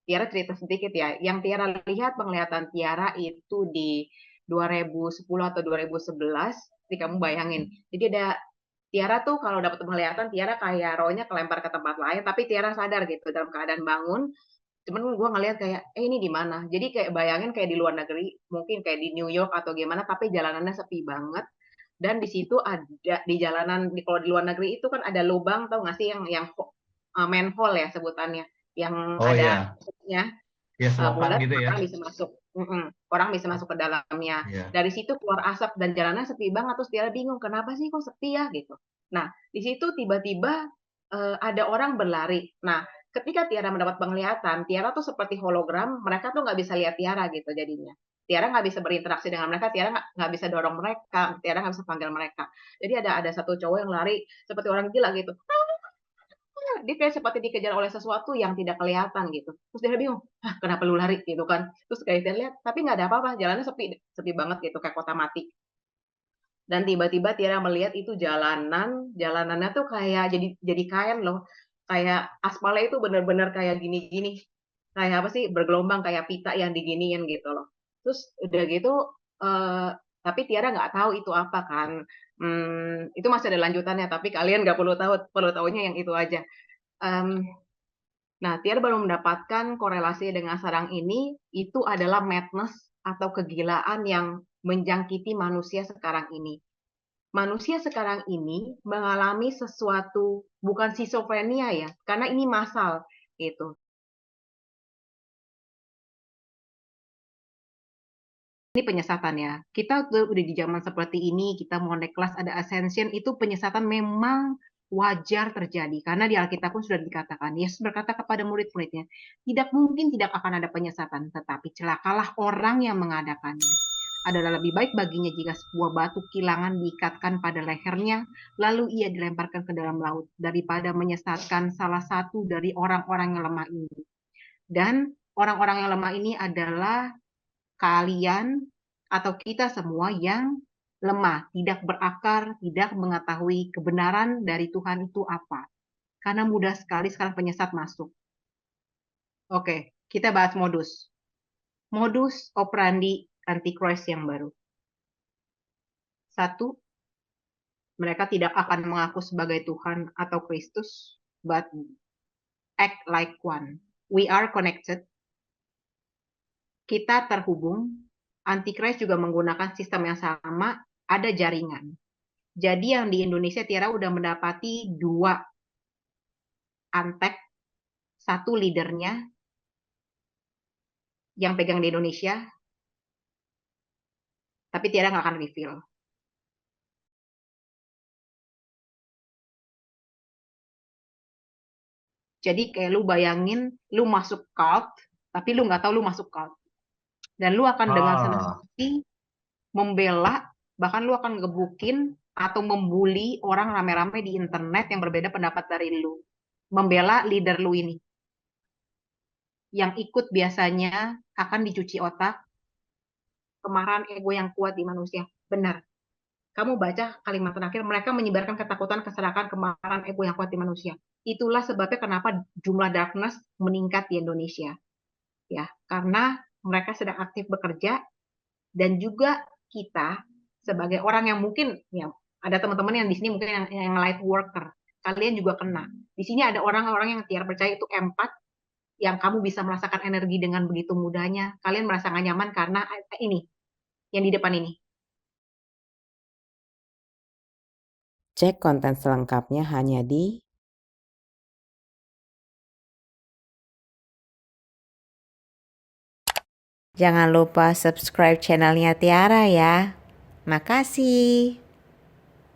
Tiara cerita sedikit ya, yang Tiara lihat penglihatan Tiara itu di 2010 atau 2011, jadi kamu bayangin. Jadi ada Tiara tuh kalau dapat penglihatan, Tiara kayak rohnya kelempar ke tempat lain, tapi Tiara sadar gitu dalam keadaan bangun. Cuman gue ngeliat kayak, ini di mana? Jadi kayak bayangin kayak di luar negeri, mungkin kayak di New York atau gimana, tapi jalanannya sepi banget. Dan di situ ada di jalanan, kalau di luar negeri itu kan ada lubang, tau nggak sih yang manhole ya sebutannya, yang Oh ada ya, tutupnya ya selokan bulat, gitu ya. orang bisa masuk. Orang bisa masuk ke dalamnya. Iya. Dari situ keluar asap dan jalannya sepi banget. Terus dia bingung, kenapa sih kok sepi ya gitu. Nah, di situ tiba-tiba ada orang berlari. Nah, ketika Tiara mendapat penglihatan, Tiara tuh seperti hologram, mereka tuh nggak bisa lihat Tiara gitu jadinya. Tiara nggak bisa berinteraksi dengan mereka, Tiara nggak bisa dorong mereka, Tiara nggak bisa panggil mereka. Jadi ada satu cowok yang lari seperti orang gila gitu. Dia kayak seperti dikejar oleh sesuatu yang tidak kelihatan gitu. Terus dia bingung, ah kenapa lu lari gitu kan. Terus kayak dia lihat, tapi nggak ada apa-apa, jalannya sepi, sepi banget gitu, kayak kota mati. Dan tiba-tiba Tiara melihat itu jalanannya tuh kayak jadi kain loh. Kayak aspalnya itu benar-benar kayak gini-gini. Kayak apa sih, bergelombang kayak pita yang diginiin gitu loh. Terus udah gitu, eh, tapi Tiara nggak tahu itu apa kan. Itu masih ada lanjutannya, tapi kalian nggak perlu tahu, perlu tahunya yang itu aja. Em, Nah, Tiar baru mendapatkan korelasi dengan sarang ini, itu adalah madness atau kegilaan yang menjangkiti manusia sekarang ini. Manusia sekarang ini mengalami sesuatu, bukan schizophrenia ya, karena ini massal gitu. Ini penyesatan ya. Kita udah di zaman seperti ini, kita mau naik kelas ada ascension, itu penyesatan memang wajar terjadi. Karena di Alkitab pun sudah dikatakan, Yesus berkata kepada murid-muridnya, tidak mungkin tidak akan ada penyesatan, tetapi celakalah orang yang mengadakannya. Adalah lebih baik baginya jika sebuah batu kilangan diikatkan pada lehernya, lalu ia dilemparkan ke dalam laut, daripada menyesatkan salah satu dari orang-orang yang lemah ini. Dan orang-orang yang lemah ini adalah kalian atau kita semua yang lemah, tidak berakar, tidak mengetahui kebenaran dari Tuhan itu apa. Karena mudah sekali sekarang penyesat masuk. Oke, kita bahas modus. Modus operandi Antichrist yang baru. Satu, mereka tidak akan mengaku sebagai Tuhan atau Kristus, but act like one. We are connected. Kita terhubung. Antichrist juga menggunakan sistem yang sama, ada jaringan. Jadi yang di Indonesia Tiara udah mendapati dua antek, satu leadernya yang pegang di Indonesia, tapi Tiara nggak akan reveal. Jadi kayak lu bayangin, lu masuk cult, tapi lu nggak tahu lu masuk cult. Dan lu akan dengan senang Ah, hati membela, bahkan lu akan ngebukin atau membuli orang rame-rame di internet yang berbeda pendapat dari lu. Membela leader lu ini. Yang ikut biasanya akan dicuci otak, kemarahan ego yang kuat di manusia. Benar. Kamu baca kalimat terakhir, mereka menyebarkan ketakutan, keserakan, kemarahan ego yang kuat di manusia. Itulah sebabnya kenapa jumlah darkness meningkat di Indonesia. Ya, karena mereka sedang aktif bekerja dan juga kita sebagai orang yang mungkin ya ada teman-teman yang di sini mungkin yang light worker, kalian juga kena. Di sini ada orang-orang yang tiada percaya itu empat, yang kamu bisa merasakan energi dengan begitu mudahnya. Kalian merasa gak nyaman karena ini, yang di depan ini. Cek konten selengkapnya hanya di Jangan lupa subscribe channelnya Tiara ya. Makasih.